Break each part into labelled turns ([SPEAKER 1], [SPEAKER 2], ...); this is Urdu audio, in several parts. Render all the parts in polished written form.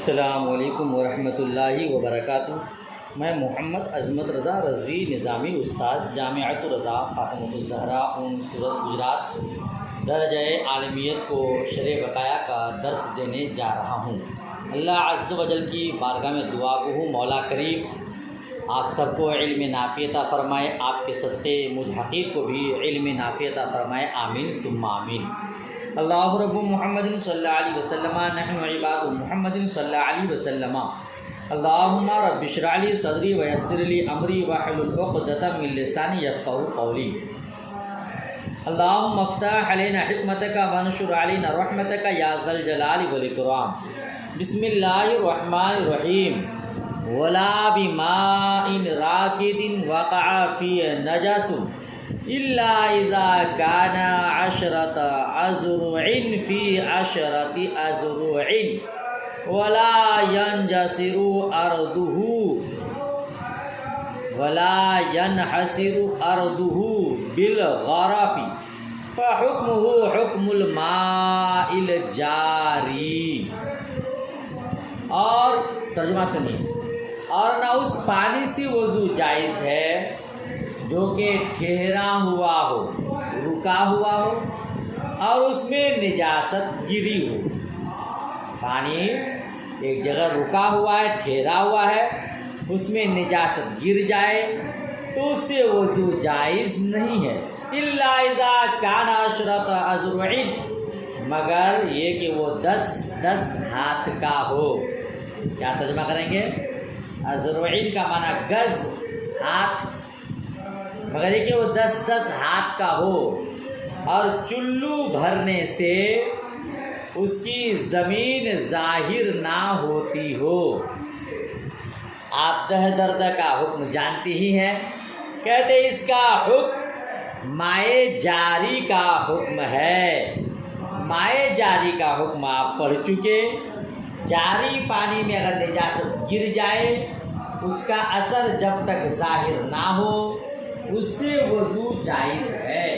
[SPEAKER 1] السلام علیکم ورحمۃ اللہ وبرکاتہ۔ میں محمد عظمت رضا رضوی نظامی استاد جامعۃ الرضا فاطمۃ الزہرا صورت گجرات درجہ عالمیت کو شرح بقایا کا درس دینے جا رہا ہوں۔ اللہ عز و جل کی بارگاہ میں دعا گو ہوں مولا کریم آپ سب کو علم نافع عطا فرمائے، آپ کے صدقے مجھ حقیر کو بھی علم نافع عطا فرمائے، آمین ثم آمین۔ اللہ رب محمد صلی اللہ علیہ وسلم نحن عباد محمد صلی اللہ علیہ وسلم۔ اللہم رب اشرح لی صدری ویسر لی امری واحلل عقدۃ من لسانی یفقہوا قولی۔ اللہم افتح علینا حکمتک وانشر علینا رحمتک یا ذا الجلال والاکرام۔ بسم اللہ الرحمن الرحیم۔ ولا بماء راکد وقع فی نجس الا اذا كان 10 أذرع في 10 أذرع ولا ينحسر أرضه بالغرف فحكمه حكم الماء الجاری۔ اور ترجمہ سنیے، اور نہ اس پانی سے وضو جائز ہے جو کہ ٹھہرا ہوا ہو، رکا ہوا ہو اور اس میں نجاست گری ہو۔ پانی ایک جگہ رکا ہوا ہے، ٹھہرا ہوا ہے، اس میں نجاست گر جائے تو اس سے وضو جائز نہیں ہے۔ الا اذا كان 10 أذرع، مگر یہ کہ وہ 10 ہاتھ کا ہو۔ کیا ترجمہ کریں گے؟ اذرعین کا معنی گز، ہاتھ، مگر یہ کہ وہ 10 ہاتھ کا ہو اور چلو بھرنے سے اس کی زمین ظاہر نہ ہوتی ہو۔ آپ دہ درد کا حکم جانتی ہی ہیں، کہتے اس کا حکم مائے جاری کا حکم ہے۔ مائے جاری کا حکم آپ پڑھ چکے۔ جاری پانی میں اگر نجاست گر جائے اس کا اثر جب تک ظاہر نہ ہو اس سے وضو جائز ہے۔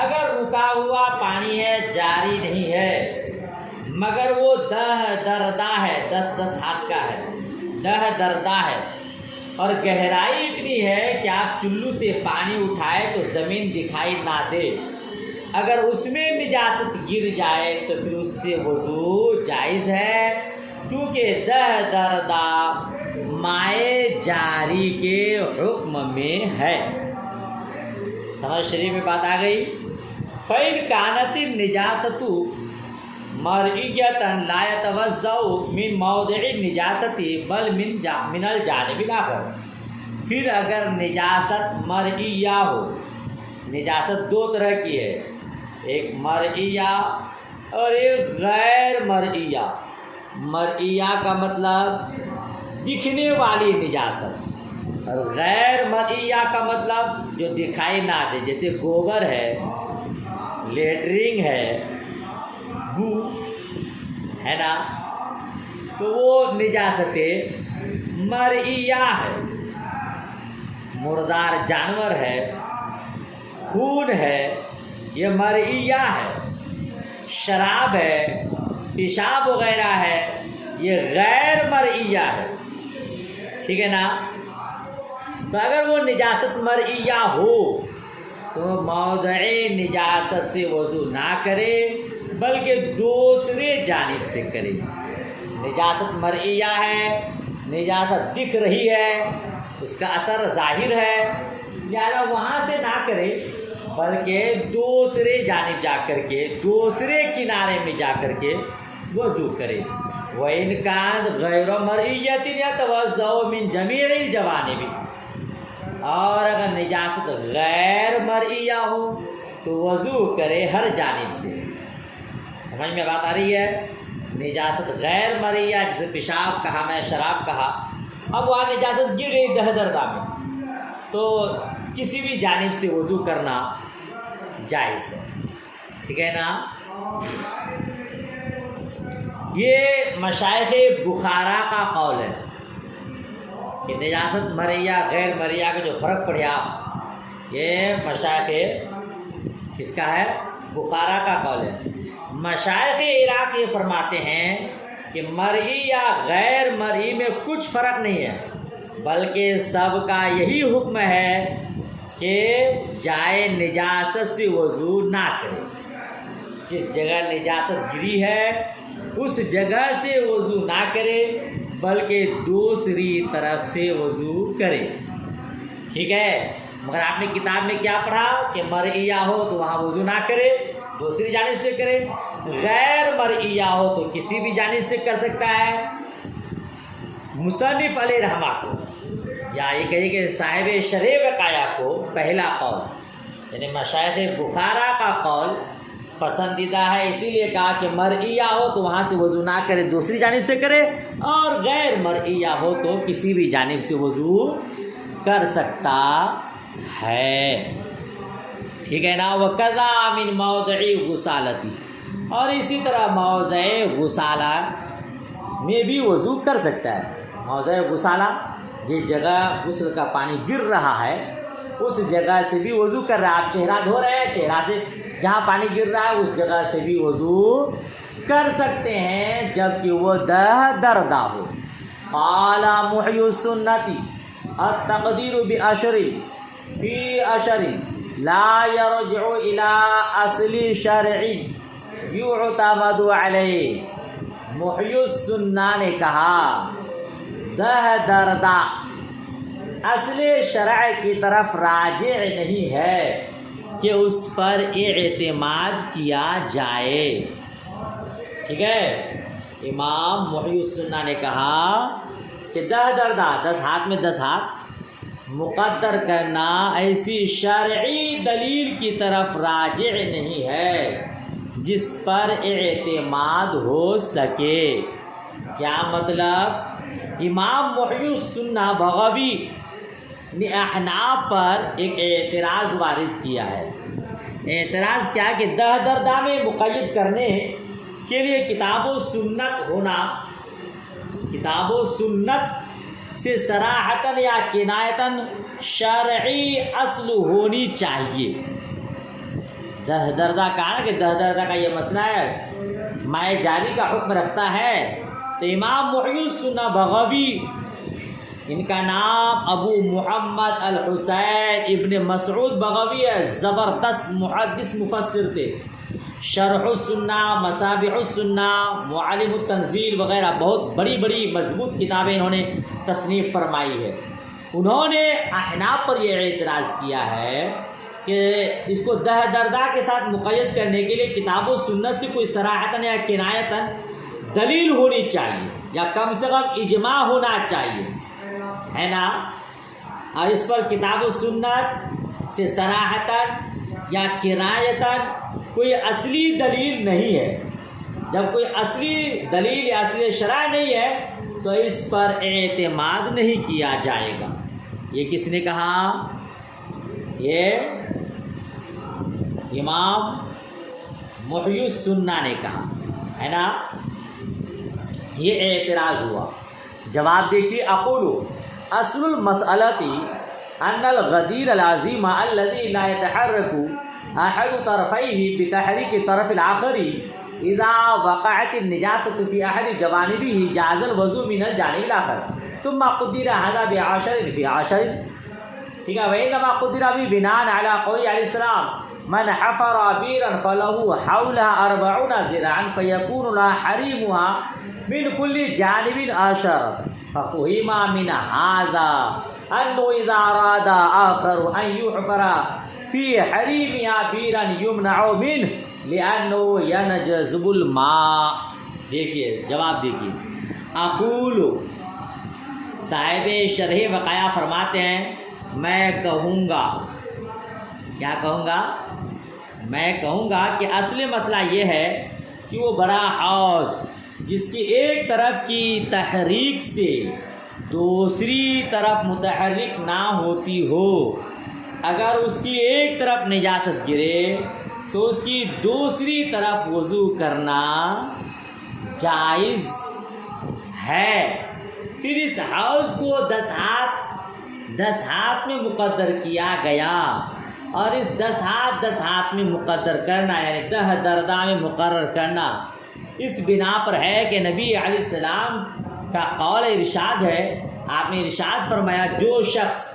[SPEAKER 1] اگر رکا ہوا پانی ہے، جاری نہیں ہے، مگر وہ دہ دردہ ہے، 10 ہاتھ کا ہے، دہ دردہ ہے اور گہرائی اتنی ہے کہ آپ چلو سے پانی اٹھائے تو زمین دکھائی نہ دے، اگر اس میں نجاست گر جائے تو پھر اس سے وضو جائز ہے، کیونکہ دہ دردہ مائے جاری کے حکم میں ہے۔ سمجھ شریف میں بات آ گئی۔ فَإِنْ كَانَتِ النِّجَاسَةُ مَرْئِيَّةً لَا يَتَوَضَّأُ مِنْ مَوْضِعِ النِّجَاسَةِ بَلْ مِنَ الْجَانِبِ الْآخَرِ۔ پھر اگر نجاست مرئیہ ہو، نجاست دو طرح کی ہے، ایک مرئیہ اور ایک غیر مرئیہ۔ مرئیہ کا مطلب دکھنے والی نجاست اور غیر مرئیہ کا مطلب جو دکھائی نہ دے، جیسے گوبر ہے، لیٹرنگ ہے، بو ہے نا، تو وہ نجاست مرئیہ ہے۔ مردار جانور ہے، خون ہے، یہ مرئیہ ہے۔ شراب ہے، پیشاب وغیرہ ہے، یہ غیر مرئیہ ہے، ٹھیک ہے نا۔ تو اگر وہ نجاست مرئیہ ہو تو موضع نجاست سے وضو نہ کرے بلکہ دوسرے جانب سے کرے۔ نجاست مرئیہ ہے، نجاست دکھ رہی ہے، اس کا اثر ظاہر ہے، لہٰذا وہاں سے نہ کرے بلکہ دوسرے جانب جا کر کے، دوسرے کنارے میں جا کر کے وضو کرے۔ وَإِنْ كَانَتْ غَيْرَ مَرْئِيَّةٍ يَتَوَضَّأُ مِنْ جَمِيعِ الْجَوَانِبِ، اور اگر نجاست غیر مرئیہ ہو تو وضو کرے ہر جانب سے۔ سمجھ میں بات آ رہی ہے؟ نجاست غیر مرئیہ، جسے پیشاب کہا، میں شراب کہا، اب وہاں نجاست گر گئی دہ دردہ میں تو کسی بھی جانب سے وضو کرنا جائز ہے، ٹھیک ہے نا۔ یہ مشائخ بخارا کا قول ہے کہ نجاست مرئیہ غیر مرئیہ کا جو فرق پڑے آپ، یہ مشائخ کس کا ہے؟ بخارا کا قول ہے۔ مشائخ عراق یہ فرماتے ہیں کہ مرئی یا غیر مرئی میں کچھ فرق نہیں ہے، بلکہ سب کا یہی حکم ہے کہ جائے نجاست سے وضو نہ کرے۔ جس جگہ نجاست گری ہے اس جگہ سے وضو نہ کرے، بلکہ دوسری طرف سے وضو کرے، ٹھیک ہے۔ مگر آپ نے کتاب میں کیا پڑھا کہ مرئیہ ہو تو وہاں وضو نہ کرے، دوسری جانب سے کرے، غیر مرئیہ ہو تو کسی بھی جانب سے کر سکتا ہے۔ مصنف علیہ رحمہ کو یا یہ کہیے کہ صاحب شرح وقایہ کو پہلا قول یعنی مشائخ بخارا کا قول پسندیدہ ہے، اسی لیے کہا کہ مرئیہ ہو تو وہاں سے وضو نہ کرے، دوسری جانب سے کرے، اور غیر مرئیہ ہو تو کسی بھی جانب سے وضو کر سکتا ہے، ٹھیک ہے نا۔ وَكَذَا مِن مَوْضِعِ غُسَالَتِ، اور اسی طرح موضع غسالہ میں بھی وضو کر سکتا ہے۔ موضع غسالہ جس جگہ غسل کا پانی گر رہا ہے اس جگہ سے بھی وضو کر رہا ہے، آپ چہرہ دھو رہے ہیں، چہرہ سے جہاں پانی گر رہا ہے اس جگہ سے بھی وضو کر سکتے ہیں جبکہ وہ دردہ ہو۔ قال محی السنت التقدیر بعشر فی عشر لا یرجع الى اصل شرع یعتمد علیہ۔ محی السنہ نے کہا دردہ اصل شرع کی طرف راجع نہیں ہے کہ اس پر اعتماد کیا جائے، ٹھیک ہے۔ امام محی السنہ نے کہا کہ دردہ 10 ہاتھ میں 10 ہاتھ مقدر کرنا ایسی شرعی دلیل کی طرف راجع نہیں ہے جس پر اعتماد ہو سکے۔ کیا مطلب؟ امام محی السنہ بغوی نے احناف پر ایک اعتراض وارد کیا ہے۔ اعتراض کیا کہ دردہ میں مقید کرنے کے لیے کتاب و سنت ہونا، کتاب و سنت سے صراحتاً یا کنایتاً شرعی اصل ہونی چاہیے۔ دردہ کہا نا کہ دردہ کا یہ مسئلہ ہے مائع جاری کا حکم رکھتا ہے، تو امام محی السنہ بغوی، ان کا نام ابو محمد الحسین ابن مسعود بغوی ہے، زبردست محدث مفسر تھے، شرح السنہ، مصابیح السنہ، معالم التنزیل وغیرہ بہت بڑی بڑی مضبوط کتابیں انہوں نے تصنیف فرمائی ہے۔ انہوں نے احناف پر یہ اعتراض کیا ہے کہ اس کو دردہ کے ساتھ مقید کرنے کے لیے کتاب و سنت سے کوئی صراحتاً یا کنایتاً دلیل ہونی چاہیے یا کم سے کم اجماع ہونا چاہیے، ہے نا۔ اور اس پر کتاب و سنت سے صراحتاً یا کنایتاً کوئی اصلی دلیل نہیں ہے۔ جب کوئی اصلی دلیل یا اصلی شرع نہیں ہے تو اس پر اعتماد نہیں کیا جائے گا۔ یہ کس نے کہا؟ یہ امام محی السنہ نے کہا، ہے نا۔ یہ اعتراض ہوا، جواب دیکھیے۔ اقول اصل المسألۃ ان الغدیر العظیم الذي لا يتحرك احد طرفيه بتحريك الطرف الاخر اذا وقعت النجاسة في احد جوانبه جاز الوضوء من الجانب الاخر ثم قدر هذا بعشر في عشر، ٹھیک ہے۔ وانما قدر به بناء على قول علیہ السلام من حفر بئرا فله حولها 40 ذراعا فيكون لا حريمها من كل جانب عشرة، ففهم من هذا أنه إذا أراد آخر أن يحفر في حريمها بئرا يمنع منه لأنه ينجذب الماء۔ دیکھیے جواب دیکھیے۔ اقول، صاحب شرح وقایہ فرماتے ہیں میں کہوں گا، کیا کہوں گا؟ میں کہوں گا کہ اصل مسئلہ یہ ہے کہ وہ بڑا حوض جس کی ایک طرف کی تحریک سے دوسری طرف متحرک نہ ہوتی ہو، اگر اس کی ایک طرف نجاست گرے تو اس کی دوسری طرف وضو کرنا جائز ہے۔ پھر اس حوض کو 10 ہاتھ میں مقدر کیا گیا، اور اس 10 ہاتھ میں مقدر کرنا یعنی دردہ میں مقرر کرنا اس بنا پر ہے کہ نبی علیہ السلام کا قول ارشاد ہے، آپ نے ارشاد فرمایا جو شخص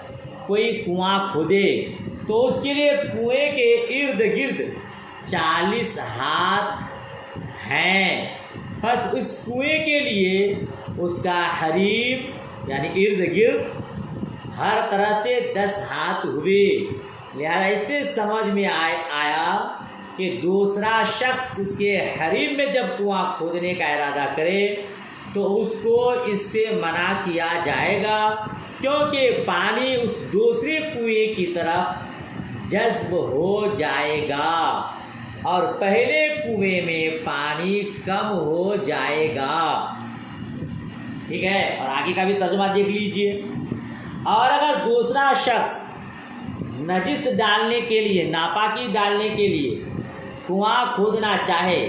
[SPEAKER 1] کوئی کنواں کھودے تو اس کے لیے کنویں کے ارد گرد 40 ہاتھ ہیں، بس اس کنویں کے لیے اس کا حریم یعنی ارد گرد ہر طرف سے 10 ہاتھ ہوئے۔ لہذا اس سے سمجھ میں آیا کہ دوسرا شخص اس کے حریم میں جب کنواں کھودنے کا ارادہ کرے تو اس کو اس سے منع کیا جائے گا، کیونکہ پانی اس دوسرے کنویں کی طرف جذب ہو جائے گا اور پہلے کنویں میں پانی کم ہو جائے گا۔ ٹھیک ہے، اور آگے کا بھی ترجمہ دیکھ لیجئے۔ اور اگر دوسرا شخص نجس ڈالنے کے لیے، ناپاکی ڈالنے کے لیے کنواں کھودنا چاہے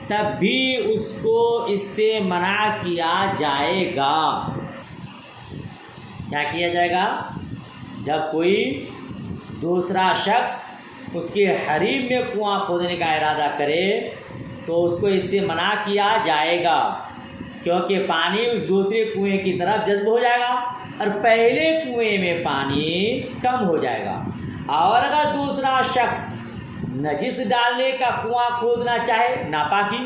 [SPEAKER 1] تب بھی اس کو اس سے منع کیا جائے گا۔ کیا کیا جائے گا؟ جب کوئی دوسرا شخص اس کے حریم میں کنواں کھودنے کا ارادہ کرے تو اس کو اس سے منع کیا جائے گا، کیونکہ پانی اس دوسرے کنویں کی طرف جذب ہو جائے گا اور پہلے کنویں میں پانی کم ہو جائے گا۔ اور اگر دوسرا شخص نجس ڈالنے کا کنواں کھودنا چاہے، ناپاکی،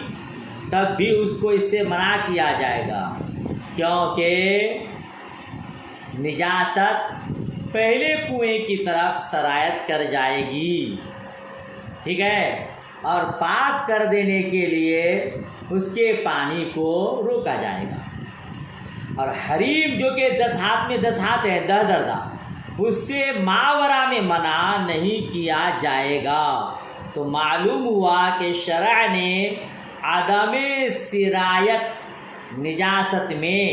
[SPEAKER 1] تب بھی اس کو اس سے منع کیا جائے گا، کیونکہ نجاست پہلے کنویں کی طرف سرایت کر جائے گی۔ ٹھیک ہے، اور پاک کر دینے کے لیے اس کے پانی کو روکا جائے گا۔ اور حریم جو کہ 10 ہاتھ میں 10 ہاتھ ہے، 10 دردہ، اس سے ماورا میں منع نہیں کیا جائے گا۔ تو معلوم ہوا کہ شرع نے عدم سرایت نجاست میں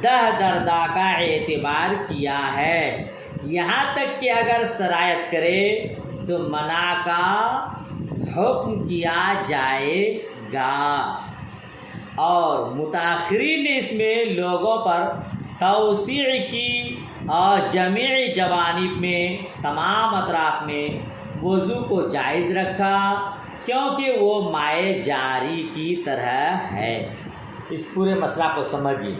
[SPEAKER 1] 10 دردہ کا اعتبار کیا ہے، یہاں تک کہ اگر سرایت کرے تو منع کا حکم کیا جائے گا۔ اور متاخرین نے اس میں لوگوں پر توسیع کی اور جمیع جوانب میں، تمام اطراف میں وضو کو جائز رکھا، کیونکہ وہ مائع جاری کی طرح ہے۔ اس پورے مسئلہ کو سمجھیے۔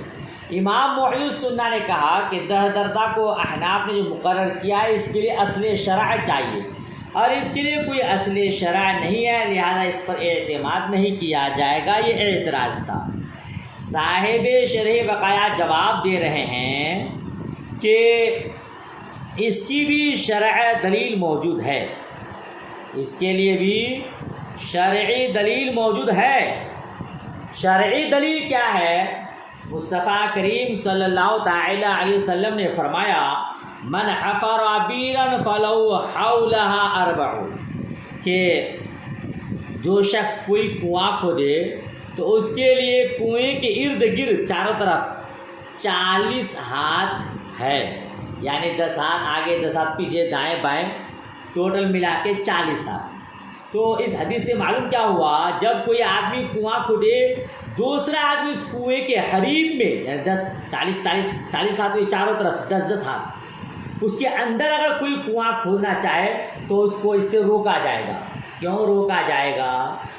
[SPEAKER 1] امام محی السنہ نے کہا کہ 10 دردہ کو احناف نے جو مقرر کیا ہے اس کے لیے اصل شرع چاہیے، اور اس کے لیے کوئی اصل شرع نہیں ہے، لہذا اس پر اعتماد نہیں کیا جائے گا، یہ اعتراض تھا۔ صاحب شرح بقایا جواب دے رہے ہیں کہ اس کی بھی شرع دلیل موجود ہے، اس کے لیے بھی شرعی دلیل موجود ہے۔ شرعی دلیل کیا ہے؟ مصطفیٰ کریم صلی اللہ تعالی علیہ وسلم نے فرمایا من حفر بیرا فلو حولها 4، کہ جو شخص کوئی کنواں کھودے تو اس کے لیے کنویں کے ارد گرد چاروں طرف 40 ہاتھ ہے، یعنی 10 ہاتھ آگے 10 ہاتھ پیچھے دائیں بائیں، ٹوٹل ملا کے 40 ہاتھ۔ تو اس حدیث سے معلوم کیا ہوا، جب کوئی آدمی کنواں کھودے، دوسرا آدمی اس کنویں کے حریم میں، یعنی 40 ہاتھ ہوئی چاروں طرف سے 10 ہاتھ، اس کے اندر اگر کوئی کنواں کھودنا چاہے تو اس کو اس سے روکا جائے گا۔ کیوں روکا جائے گا؟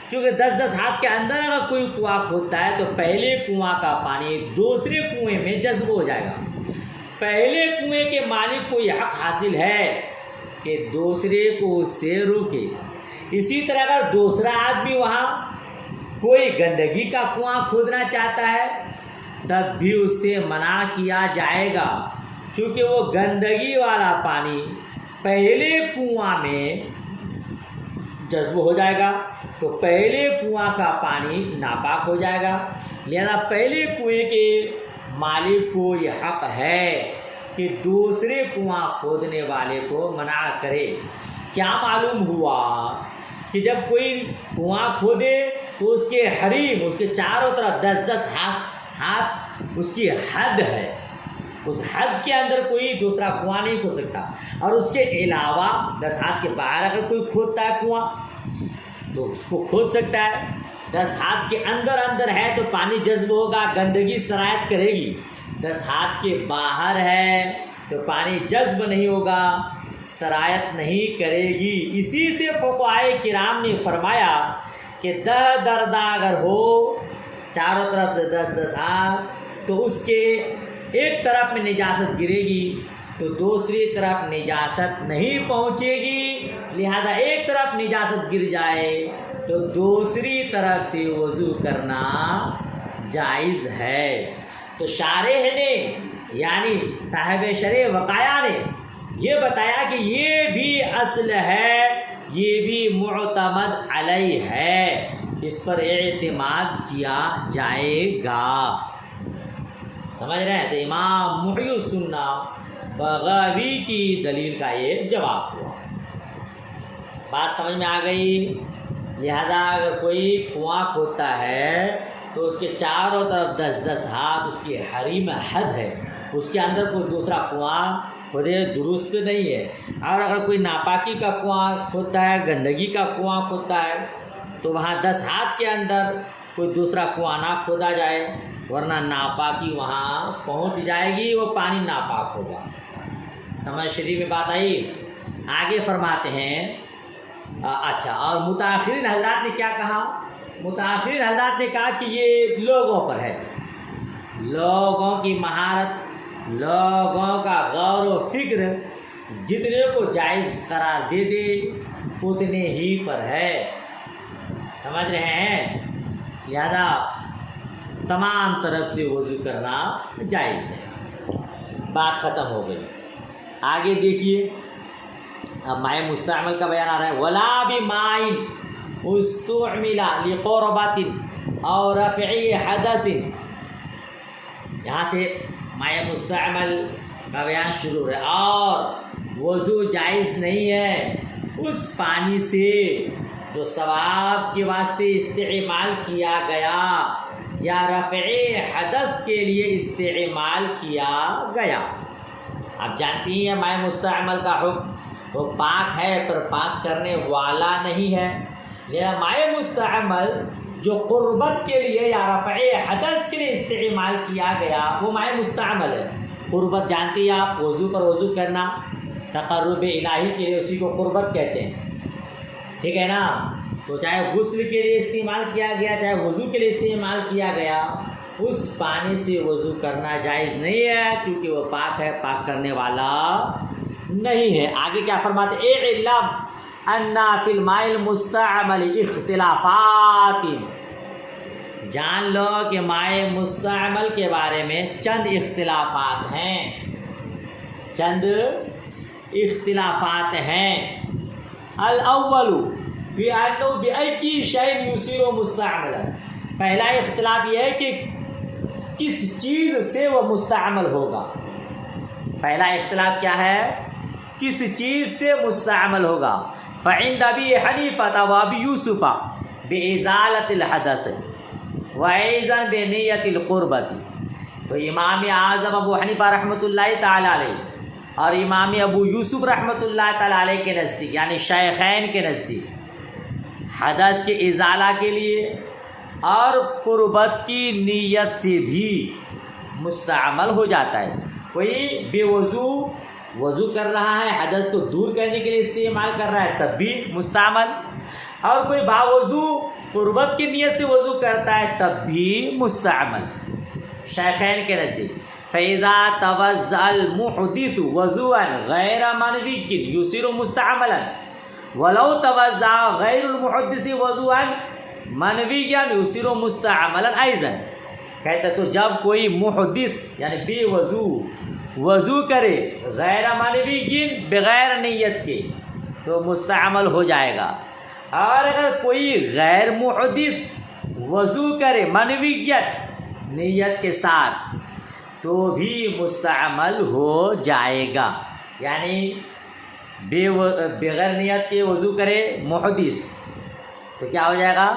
[SPEAKER 1] کیونکہ 10 ہاتھ کے اندر اگر کوئی کنواں کھودتا ہے تو پہلے کنواں کا پانی دوسرے کنویں میں جذب ہو جائے گا۔ پہلے کنویں کے مالک کو یہ حق حاصل ہے کہ دوسرے کو اس سے روکے۔ اسی طرح اگر دوسرا آدمی وہاں کوئی گندگی کا کنواں کھودنا چاہتا ہے تب بھی اس سے منع کیا جائے گا، کیونکہ وہ گندگی والا پانی پہلے کنواں میں جذب ہو جائے گا، تو پہلے کنواں کا پانی ناپاک ہو جائے گا۔ لہذا پہلے کنویں کے مالک کو یہ حق ہے کہ دوسرے کنواں کھودنے والے کو منع کرے۔ کیا معلوم ہوا کہ جب کوئی کنواں کھودے تو اس کے حریم، اس کے چاروں طرف 10 ہاتھ اس کی حد ہے، اس حد کے اندر کوئی دوسرا کنواں نہیں کھود سکتا، اور اس کے علاوہ 10 ہاتھ کے باہر اگر کوئی کھودتا ہے کنواں تو اس کو کھود سکتا ہے۔ 10 ہاتھ کے اندر ہے تو پانی جذب ہوگا، گندگی سرایت کرے گی۔ 10 ہاتھ کے باہر ہے تو پانی جذب نہیں ہوگا، سرایت نہیں کرے گی۔ اسی سے فقہائے کرام نے فرمایا کہ 10 دردہ اگر ہو چاروں طرف سے 10 ہاتھ تو اس کے ایک طرف میں نجاست گرے گی تو دوسری طرف نجاست نہیں پہنچے گی، لہذا ایک طرف نجاست گر جائے تو دوسری طرف سے وضو کرنا جائز ہے۔ تو شارح نے یعنی صاحب شرح وقایا نے یہ بتایا کہ یہ بھی اصل ہے، یہ بھی معتمد علیہ ہے، اس پر اعتماد کیا جائے گا۔ سمجھ رہے ہیں؟ تو امام محی السنہ بغوی کی دلیل کا یہ جواب ہوا۔ بات سمجھ میں آ گئی؟ لہذا اگر کوئی کنواں کھودتا ہے تو اس کے چاروں طرف 10 ہاتھ اس کی حریم حد ہے، اس کے اندر کوئی دوسرا کنواں کھودے درست نہیں ہے۔ اور اگر کوئی ناپاکی کا کنواں کھودتا ہے، گندگی کا کنواں کھودتا ہے تو وہاں 10 ہاتھ کے اندر کوئی دوسرا کنواں نہ کھودا جائے، ورنہ ناپاکی وہاں پہنچ جائے گی، وہ پانی ناپاک ہوگا۔ سمجھ شریف میں بات آئی؟ آگے فرماتے ہیں اچھا، اور متاخرین حضرات نے کیا کہا؟ متاخرین حضرات نے کہا کہ یہ لوگوں پر ہے، لوگوں کی مہارت، لوگوں کا غور و فکر جتنے کو جائز قرار دے دے اتنے ہی پر ہے۔ سمجھ رہے ہیں؟ لہذا تمام طرف سے وضو کرنا جائز ہے۔ بات ختم ہو گئی۔ آگے دیکھیے، اب مائع مستعمل کا بیان آ رہا ہے۔ ولا بماء استعمل لقربۃ او رفع حدث، یہاں سے مائع مستعمل کا بیان شروع ہے۔ اور وضو جائز نہیں ہے اس پانی سے جو ثواب کے واسطے استعمال کیا گیا یا رفع حدث کے لیے استعمال کیا گیا۔ آپ جانتی ہیں مائع مستعمل کا حکم، وہ پاک ہے پر پاک کرنے والا نہیں ہے، لہذا مائع مستعمل جو قربت کے لیے یا رفع حدث کے لیے استعمال کیا گیا وہ مائع مستعمل ہے۔ قربت جانتی ہیں آپ، وضو پر وضو کرنا، تقرب الہی کے لیے اسی کو قربت کہتے ہیں، ٹھیک ہے نا؟ تو چاہے غسل کے لیے استعمال کیا گیا چاہے وضو کے لیے استعمال کیا گیا، اس پانی سے وضو کرنا جائز نہیں ہے کیونکہ وہ پاک ہے، پاک کرنے والا نہیں ہے۔ آگے کیا فرماتے ہیں؟ اعلم ان فی الماء المستعمل اختلافات، جان لو کہ مائع مستعمل کے بارے میں چند اختلافات ہیں، چند اختلافات ہیں۔ الاول فی انہ بأی شیء یصیر مستعملا، پہلا اختلاف یہ ہے کہ کس چیز سے وہ مستعمل ہوگا۔ پہلا اختلاف کیا ہے؟ کس چیز سے مستعمل ہوگا۔ فعند ابی حنیفہ و ابی یوسف بازالۃ الحدث وایضا بنیۃ القربۃ، تو امام اعظم ابو حنیفہ رحمۃ اللہ تعالی علیہ اور امام ابو یوسف رحمۃ اللہ تعالی علیہ کے نزدیک یعنی شیخین کے نزدیک حدث کے ازالہ کے لیے اور قربت کی نیت سے بھی مستعمل ہو جاتا ہے۔ کوئی بے وضو کر رہا ہے، حدث کو دور کرنے کے لیے استعمال کر رہا ہے تب بھی مستعمل، اور کوئی باوضو قربت کی نیت سے وضو کرتا ہے تب بھی مستعمل شیخین کے نزدیک۔ فَإِذَا تَوَضَّأَ الْمُحْدِثُ وضوءً غَيْرَ مَنْوِيٍّ يُصِيرُ مُسْتَعْمَلًا وَلَوْ تَوَضَّأَ غَيْرُ الْمُحْدِثِ وضوءً مَنْوِيًّا يُصِيرُ مُسْتَعْمَلًا أَيْضًا، کہتے تو جب کوئی محدث یعنی بے وضو کرے غیر منوی بغیر نیت کے تو مستعمل ہو جائے گا، اور اگر کوئی غیر محدث وضو کرے منویت نیت کے ساتھ تو بھی مستعمل ہو جائے گا۔ یعنی بغیر نیت کے وضو کرے محدث تو کیا ہو جائے گا؟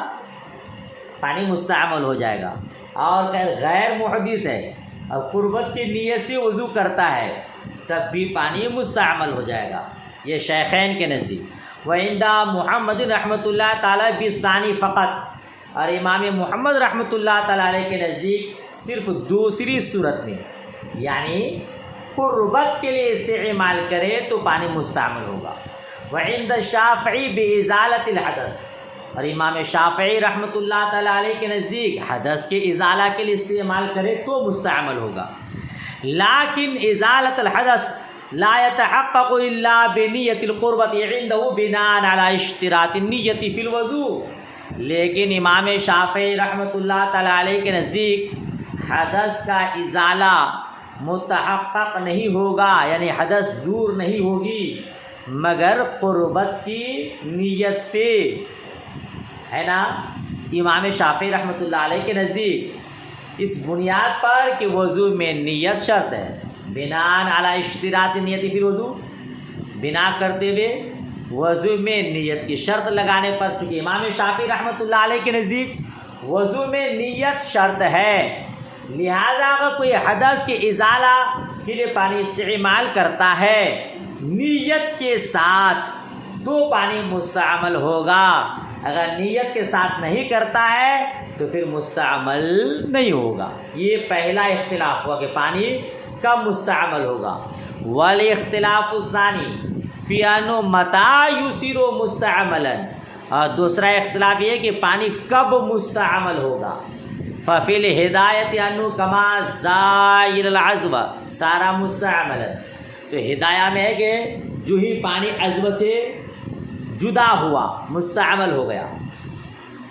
[SPEAKER 1] پانی مستعمل ہو جائے گا، اور غیر محدث ہے اور قربت کی نیت سے وضو کرتا ہے تب بھی پانی مستعمل ہو جائے گا، یہ شیخین کے نزدیک۔ وَعِنْدَ محمد رحمۃ اللہ تعالیٰ بِالثَّانِي فقط، اور امام محمد رحمۃ اللہ تعالیٰ علیہ کے نزدیک صرف دوسری صورت میں یعنی قربت کے لیے استعمال کرے تو پانی مستعمل ہوگا۔ وعند الشافعی بازالۃ الحدث، اور امام شافعی رحمۃ اللہ تعالیٰ علیہ کے نزدیک حدث کے ازالہ کے لیے استعمال کرے تو مستعمل ہوگا، لیکن ازالۃ الحدث لا يتحقق الا بنیت القربۃ عنده بناء على اشتراط النیت فی الوضوء. لیکن امام شافعی رحمۃ اللہ تعالیٰ علیہ کے نزدیک حدث کا ازالہ متحقق نہیں ہوگا، یعنی حدث دور نہیں ہوگی مگر قربت کی نیت سے، ہے نا. امام شافعی رحمۃ اللہ علیہ کے نزدیک اس بنیاد پر کہ وضو میں نیت شرط ہے، بناء علی اشتراط نیت فی الوضو، بنا کرتے ہوئے وضو میں نیت کی شرط لگانے پر، چونکہ امام شافعی رحمۃ اللہ علیہ کے نزدیک وضو میں نیت شرط ہے، لہذا اگر کوئی حدث کے ازالہ کے لیے پانی استعمال کرتا ہے نیت کے ساتھ تو پانی مستعمل ہوگا، اگر نیت کے ساتھ نہیں کرتا ہے تو پھر مستعمل نہیں ہوگا. یہ پہلا اختلاف ہوا کہ پانی کب مستعمل ہوگا. والاختلاف الثانی فی انہ متی یصیر مستعملا، اور دوسرا اختلاف یہ کہ پانی کب مستعمل ہوگا. ففی الہدایت انہ کما زائل العذب سارا مستعملا، تو ہدایہ میں ہے کہ جو ہی پانی عذب سے جدا ہوا مستعمل ہو گیا،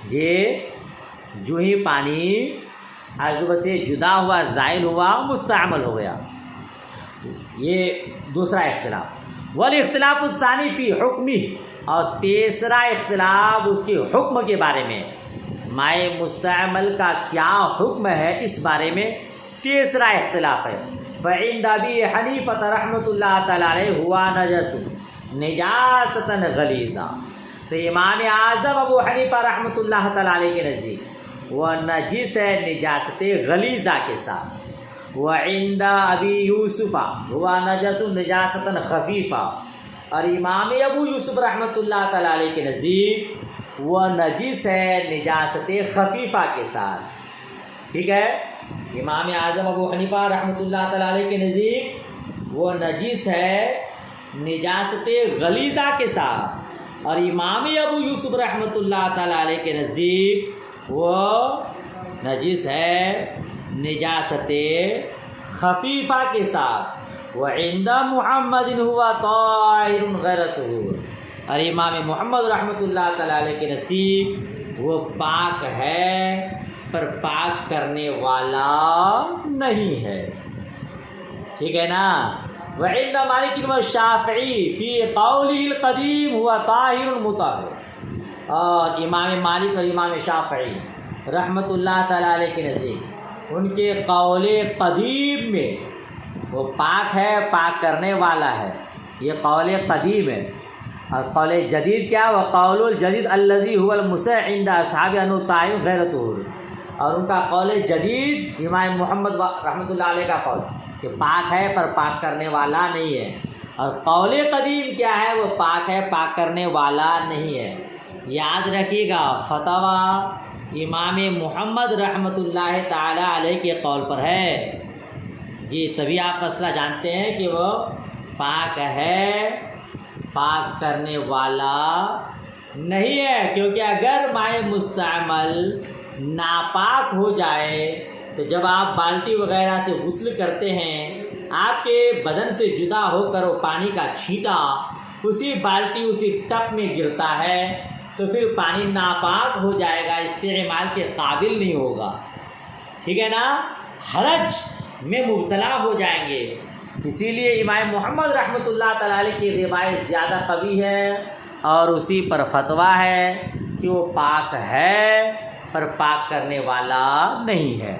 [SPEAKER 1] یہ جو ہی پانی عذب سے جدا ہوا زائل ہوا مستعمل ہو گیا. یہ دوسرا اختلاف. والاختلاف الثانی فی حکمہ، اور تیسرا اختلاف اس کے حکم کے بارے میں، مائع مستعمل کا کیا حکم ہے اس بارے میں تیسرا اختلاف ہے. فعند ابی حنیفہ رحمۃ اللہ تعالیٰ علیہ ہوا نجس نجاستاً غلیظا، تو امام اعظم ابو حنیفہ رحمۃ اللہ تعالیٰ علیہ کے نزدیک وہ نجس ہے نجاست غلیظہ کے ساتھ. وعند ابی یوسف ہوا نجس نجاستاً خفیفہ، اور امام ابو یوسف رحمۃ اللہ تعالیٰ علیہ کے نزدیک وہ نجس ہے نجاست خفیفہ کے ساتھ. ٹھیک ہے، امام اعظم ابو حنیفہ رحمۃ اللہ تعالیٰ علیہ کے نزدیک وہ نجس ہے نجاست غلیظہ کے ساتھ، اور امام ابو یوسف رحمۃ اللہ تعالیٰ علیہ کے نزدیک وہ نجس ہے نجاست خفیفہ کے ساتھ. وعند محمد ہوا طاہر غیر طہور، اور امام محمد رحمۃ اللہ تعالیٰ علیہ کے نزدیک وہ پاک ہے پر پاک کرنے والا نہیں ہے. ٹھیک ہے نا. وعند مالک والشافعی فی قولہ القدیم ہوا طاہر مطہر، اور امام مالک اور امام شافعی رحمۃ اللہ تعالیٰ علیہ کے نزدیک ان کے قول قدیم میں وہ پاک ہے، پاک کرنے والا ہے. یہ قول قدیم ہے. اور قول جدید کیا؟ وہ قول الجدید الذی هو المسع عند اصحاب انہ طاہر غیر طہور، اور ان کا قول جدید امام محمد رحمۃ اللہ علیہ کا قول کہ پاک ہے پر پاک کرنے والا نہیں ہے. اور قول قدیم کیا ہے؟ وہ پاک ہے، پاک کرنے والا نہیں ہے. یاد رکھیے گا فتویٰ امام محمد رحمۃ اللہ تعالیٰ علیہ کے قول پر ہے. جی تبھی آپ مسئلہ جانتے ہیں کہ وہ پاک ہے، پاک کرنے والا نہیں ہے. کیونکہ اگر مائع مستعمل ناپاک ہو جائے تو جب آپ بالٹی وغیرہ سے غسل کرتے ہیں آپ کے بدن سے جدا ہو کر وہ پانی کا چھینٹا اسی بالٹی اسی ٹپ میں گرتا ہے تو پھر پانی ناپاک ہو جائے گا، استعمال کے قابل نہیں ہوگا. ٹھیک ہے نا، حرج میں مبتلا ہو جائیں گے. اسی لیے امام محمد رحمۃ اللہ تعالیٰ علیہ کی روایت زیادہ قوی ہے اور اسی پر فتویٰ ہے کہ وہ پاک ہے پر پاک کرنے والا نہیں ہے.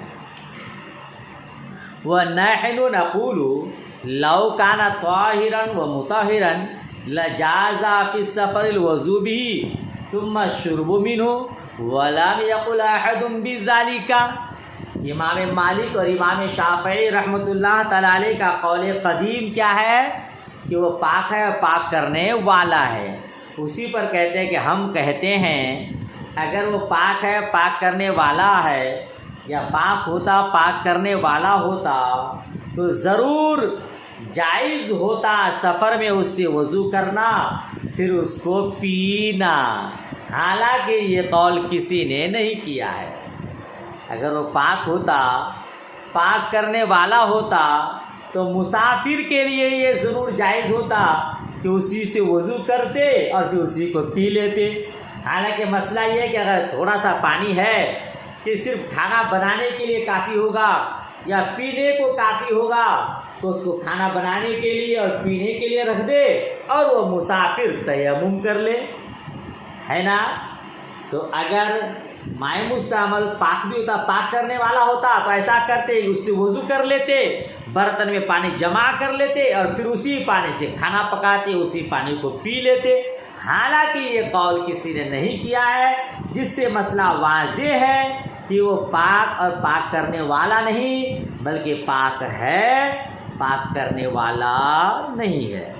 [SPEAKER 1] وَنَحْنُ نَقُولُ لَوْ كَانَ طَاهِرًا وَمُطَهِّرًا لَجَازَ فِي السَّفَرِ الْوُضُوءُ بِهِ ثُمَّ الشُّرْبُ مِنْهُ وَلَمْ يَقُلْ أَحَدٌ بِذَلِكَ. امام مالک اور امام شافعی رحمۃ اللہ تعالیٰ علیہ کا قول قدیم کیا ہے کہ وہ پاک ہے، پاک کرنے والا ہے. اسی پر کہتے ہیں کہ ہم کہتے ہیں اگر وہ پاک ہے، پاک کرنے والا ہے، یا پاک ہوتا، پاک کرنے والا ہوتا تو ضرور جائز ہوتا سفر میں اس سے وضو کرنا پھر اس کو پینا. حالانکہ یہ قول کسی نے نہیں کیا ہے۔ اگر وہ پاک ہوتا، پاک کرنے والا ہوتا تو مسافر کے لیے یہ ضرور جائز ہوتا کہ اسی سے وضو کرتے اور پھر اسی کو پی لیتے۔ حالانکہ مسئلہ یہ ہے کہ اگر تھوڑا سا پانی ہے کہ صرف کھانا بنانے کے لیے کافی ہوگا یا پینے کو کافی ہوگا تو اس کو کھانا بنانے کے لیے اور پینے کے لیے رکھ دے اور وہ مسافر تیمم کر لے، ہے نا۔ تو اگر مائع مستعمل پاک بھی ہوتا، پاک کرنے والا ہوتا تو ایسا کرتے، اس سے وضو کر لیتے، برتن میں پانی جمع کر لیتے اور پھر اسی پانی سے کھانا پکاتے، اسی پانی کو پی لیتے۔ حالانکہ یہ قول کسی نے نہیں کیا ہے، جس سے مسئلہ واضح ہے کہ وہ پاک اور پاک کرنے والا نہیں بلکہ پاک ہے، پاک کرنے والا نہیں ہے۔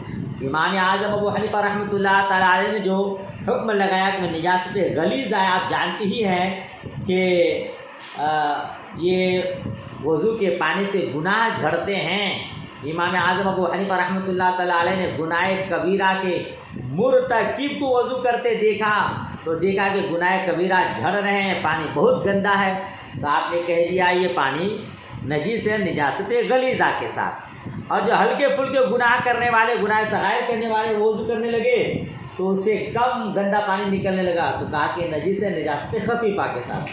[SPEAKER 1] امام اعظم ابو حنیفہ رحمۃ اللہ تعالیٰ علیہ نے جو حکم لگایا کہ نجاست غلیظ ہے، آپ جانتے ہی ہیں کہ یہ وضو کے پانی سے گناہ جھڑتے ہیں۔ امام اعظم ابو حنیفہ رحمۃ اللہ تعالیٰ علیہ نے گناہ کبیرہ کے مرتکب کو وضو کرتے دیکھا تو دیکھا کہ گناہ کبیرہ جھڑ رہے ہیں، پانی بہت گندا ہے، تو آپ نے کہہ دیا یہ پانی نجیس ہے، نجاست غلیظہ کے ساتھ۔ اور جو ہلکے پھلکے گناہ کرنے والے، گناہ صغائر کرنے والے وضو کرنے لگے تو اس سے کم گندا پانی نکلنے لگا تو کہا کہ نجیس ہے، نجاست خفیفہ کے ساتھ۔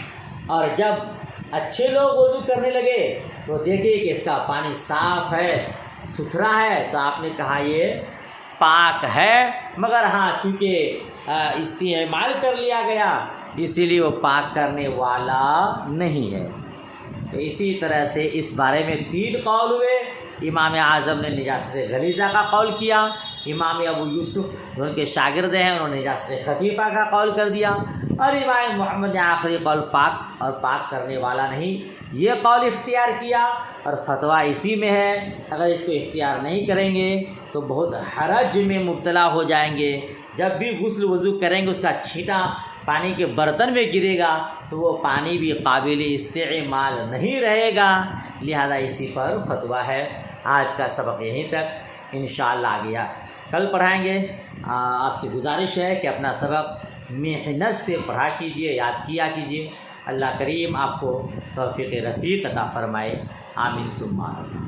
[SPEAKER 1] اور جب اچھے لوگ وضو کرنے لگے تو دیکھے کہ اس کا پانی صاف ہے، ستھرا ہے، تو آپ نے کہا یہ پاک ہے، مگر ہاں چونکہ استعمال کر لیا گیا اسی لیے وہ پاک کرنے والا نہیں ہے۔ تو اسی طرح سے اس بارے میں 3 قول ہوئے۔ امام اعظم نے نجاست غلیظہ کا قول کیا، امام ابو یوسف جو ان کے شاگرد ہیں انہوں نے نجاست خفیفہ کا قول کر دیا، اور امام محمد نے آخری قول پاک اور پاک کرنے والا نہیں یہ قول اختیار کیا، اور فتویٰ اسی میں ہے۔ اگر اس کو اختیار نہیں کریں گے تو بہت حرج میں مبتلا ہو جائیں گے۔ جب بھی غسل وضو کریں گے اس کا چھینٹا پانی کے برتن میں گرے گا تو وہ پانی بھی قابل استعمال نہیں رہے گا، لہذا اسی پر فتویٰ ہے۔ آج کا سبق یہیں تک، انشاءاللہ آگے کل پڑھائیں گے۔ آپ سے گزارش ہے کہ اپنا سبق محنت سے پڑھا کیجئے، یاد کیا کیجئے۔ اللہ کریم آپ کو توفیق رفیق عطا فرمائے، آمین ثم آمین۔